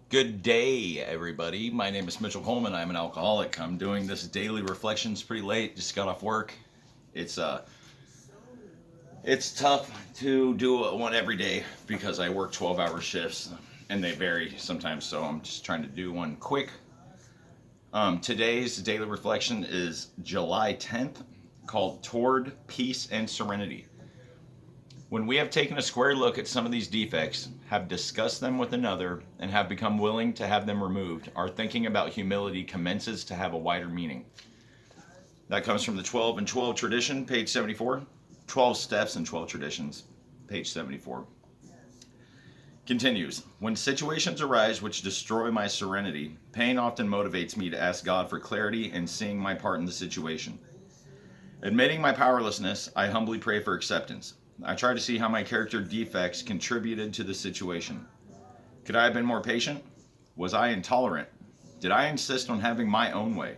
Good day, everybody. My name is Mitchell Coleman. I'm an alcoholic. I'm doing this daily reflections pretty late. Just got off work. It's uh, it's tough to do one every day because I work 12-hour shifts and they vary sometimes. So I'm just trying to do one quick. Today's daily reflection is July 10th, called "Toward Peace and Serenity." When we have taken a square look at some of these defects, have discussed them with another, and have become willing to have them removed, our thinking about humility commences to have a wider meaning. That comes from the 12 and 12 tradition, page 74. 12 steps and 12 traditions, page 74. Continues, when situations arise which destroy my serenity, pain often motivates me to ask God for clarity and seeing my part in the situation. Admitting my powerlessness, I humbly pray for acceptance. I try to see how my character defects contributed to the situation. Could I have been more patient? Was I intolerant? Did I insist on having my own way?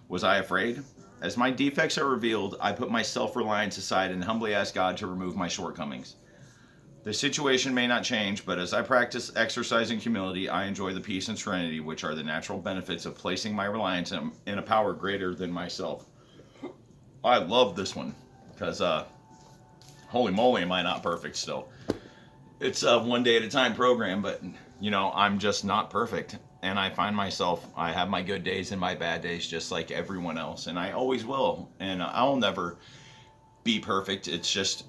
Was I afraid? As my defects are revealed, I put my self-reliance aside and humbly ask God to remove my shortcomings. The situation may not change, but as I practice exercising humility, I enjoy the peace and serenity which are the natural benefits of placing my reliance in a power greater than myself. I love this one because holy moly, am I not perfect still. It's a one day at a time program, but I'm just not perfect. And I find myself, I have my good days and my bad days just like everyone else. And I always will. And I'll never be perfect. It's just,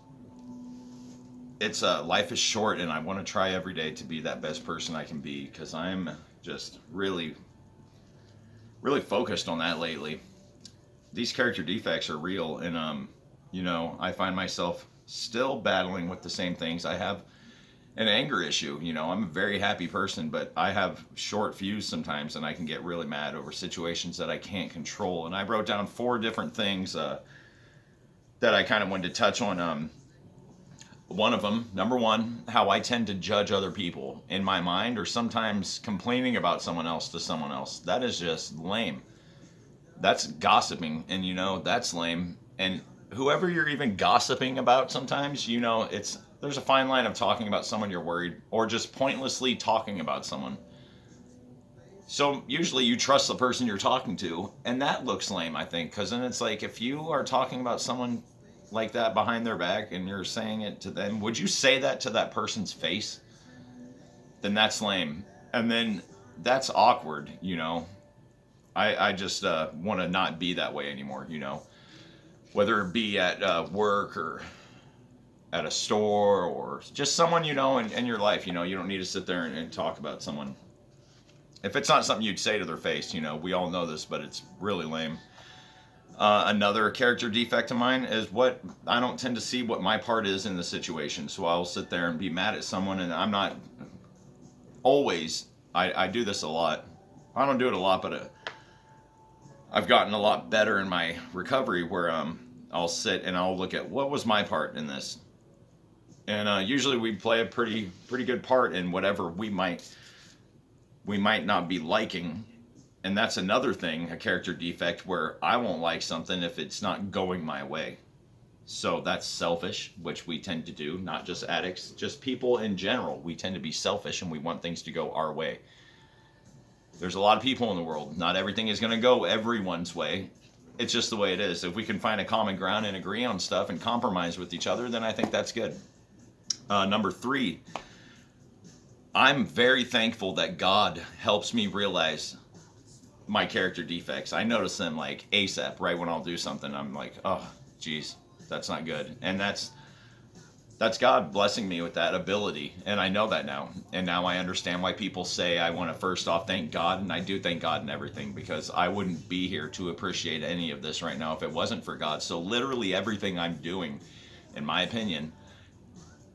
life is short and I want to try every day to be that best person I can be because I'm just really, really focused on that lately. These character defects are real. And, I find myself still battling with the same things. I have an anger issue. I'm a very happy person, but I have short fuse sometimes and I can get really mad over situations that I can't control. And I wrote down 4 different things that I kind of wanted to touch on. One of them, number one, how I tend to judge other people in my mind or sometimes complaining about someone else to someone else. That is just lame. That's gossiping, and that's lame. And whoever you're even gossiping about sometimes, there's a fine line of talking about someone you're worried or just pointlessly talking about someone. So usually you trust the person you're talking to, and that looks lame, I think, because then it's like if you are talking about someone like that behind their back and you're saying it to them, would you say that to that person's face? Then that's lame. And then that's awkward. I just want to not be that way anymore. Whether it be at work or at a store or just someone in your life. You don't need to sit there and talk about someone if it's not something you'd say to their face. We all know this, but it's really lame. Another character defect of mine is what I don't tend to see what my part is in the situation. So I'll sit there and be mad at someone, and I'm not always. I do this a lot. I don't do it a lot, but I've gotten a lot better in my recovery where I'll sit and I'll look at what was my part in this, and usually we play a pretty good part in whatever we might not be liking, and that's another thing, a character defect where I won't like something if it's not going my way. So that's selfish, which we tend to do, not just addicts, just people in general. We tend to be selfish and we want things to go our way. There's a lot of people in the world. Not everything is going to go everyone's way. It's just the way it is. If we can find a common ground and agree on stuff and compromise with each other, then I think that's good. Number 3, I'm very thankful that God helps me realize my character defects. I notice them like ASAP, right when I'll do something. I'm like, oh, geez, that's not good. And that's God blessing me with that ability, and I know that now. And now I understand why people say I want to first off thank God, and I do thank God in everything because I wouldn't be here to appreciate any of this right now if it wasn't for God. So literally everything I'm doing, in my opinion,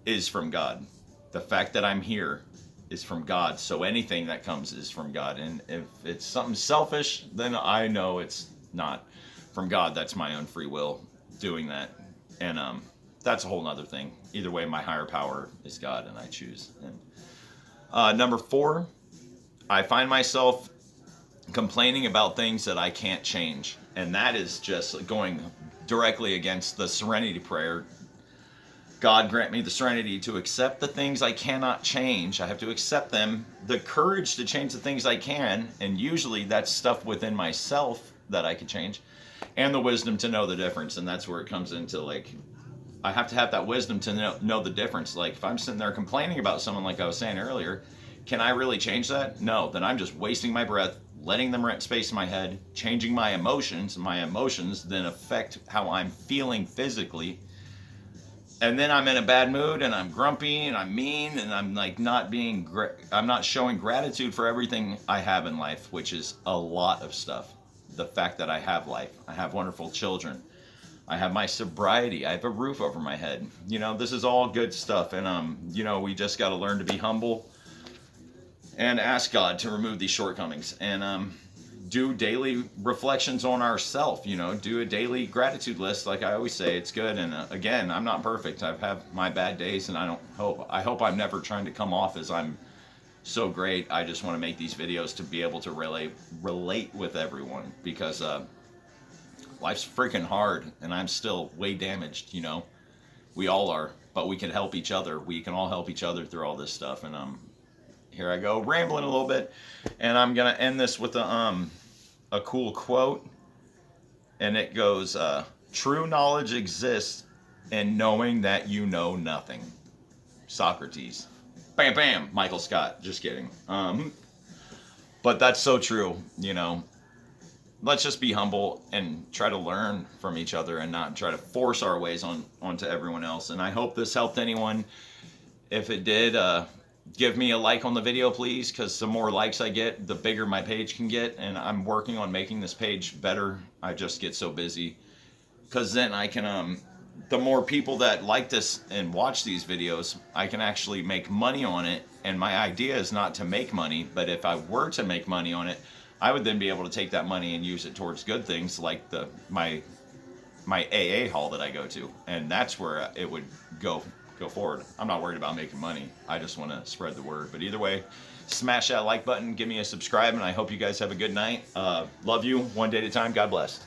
is from God. The fact that I'm here is from God. So anything that comes is from God. And if it's something selfish, then I know it's not from God. That's my own free will doing that. And that's a whole nother thing. Either way, my higher power is God, and I choose. And number 4, I find myself complaining about things that I can't change, and that is just going directly against the Serenity prayer. God grant me the serenity to accept the things I cannot change. I have to accept them, the courage to change the things I can, and usually that's stuff within myself that I could change, and the wisdom to know the difference. And that's where it comes into, like, I have to have that wisdom to know the difference. Like, if I'm sitting there complaining about someone, like I was saying earlier, can I really change that? No. Then I'm just wasting my breath, letting them rent space in my head, changing my emotions. My emotions then affect how I'm feeling physically. And then I'm in a bad mood, and I'm grumpy, and I'm mean, and I'm like I'm not showing gratitude for everything I have in life, which is a lot of stuff. The fact that I have life, I have wonderful children, I have my sobriety, I have a roof over my head. You know, this is all good stuff. And you know, we just got to learn to be humble and ask God to remove these shortcomings, and do daily reflections on ourselves. You know, do a daily gratitude list. Like I always say, it's good. And again, I'm not perfect. I've had my bad days, and I hope I'm never trying to come off as I'm so great. I just want to make these videos to be able to relate with everyone, because life's freaking hard, and I'm still way damaged. You know, we all are, but we can help each other. We can all help each other through all this stuff. And here I go rambling a little bit, and I'm gonna end this with a cool quote, and it goes, "True knowledge exists in knowing that you know nothing." Socrates. Bam, bam. Michael Scott. Just kidding. But that's so true. You know, let's just be humble and try to learn from each other, and not try to force our ways onto everyone else. And I hope this helped anyone. If it did, give me a like on the video, please, because the more likes I get, the bigger my page can get. And I'm working on making this page better. I just get so busy, because then I can, the more people that like this and watch these videos, I can actually make money on it. And my idea is not to make money, but if I were to make money on it, I would then be able to take that money and use it towards good things, like my AA hall that I go to, and that's where it would go forward. I'm not worried about making money. I just want to spread the word. But either way, smash that like button, give me a subscribe, and I hope you guys have a good night. Love you, one day at a time. God bless.